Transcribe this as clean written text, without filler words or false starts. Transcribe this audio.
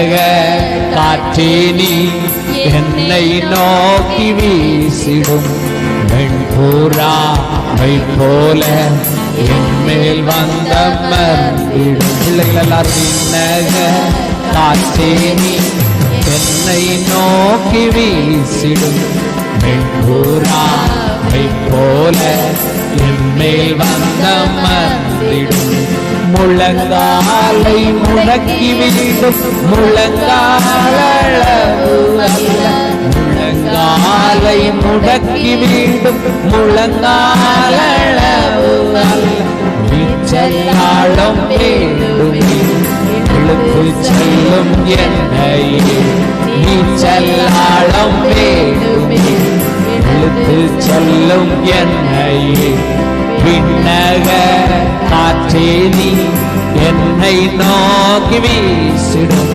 விண்ணக காற்றே நீ என்னை நோக்கி வீசிடும் வெண்பூராவை போல என்மேல் வந்தமர்ந்திடும். பிள்ளைகள் எல்லாரும் விண்ணக காற்றே நீ என்னை நோக்கி வீசிடும் வெண்பூராவை போல என்மேல் வந்தமர்ந்திடும். முழங்காலை முடக்கி விடும் முழங்காலளவு அல்ல, முழங்காலை முடக்கி விடும் முழங்காலளவு அல்ல. நீச்சலாடம் வேண்டுமே இழுத்து செல்லும் என்னையே, நீச்சலாடம் வேண்டுமே இழுத்து செல்லும் என்னையே. விண்ணக காற்றே நீ என்னை நோக்கி வீசிடும்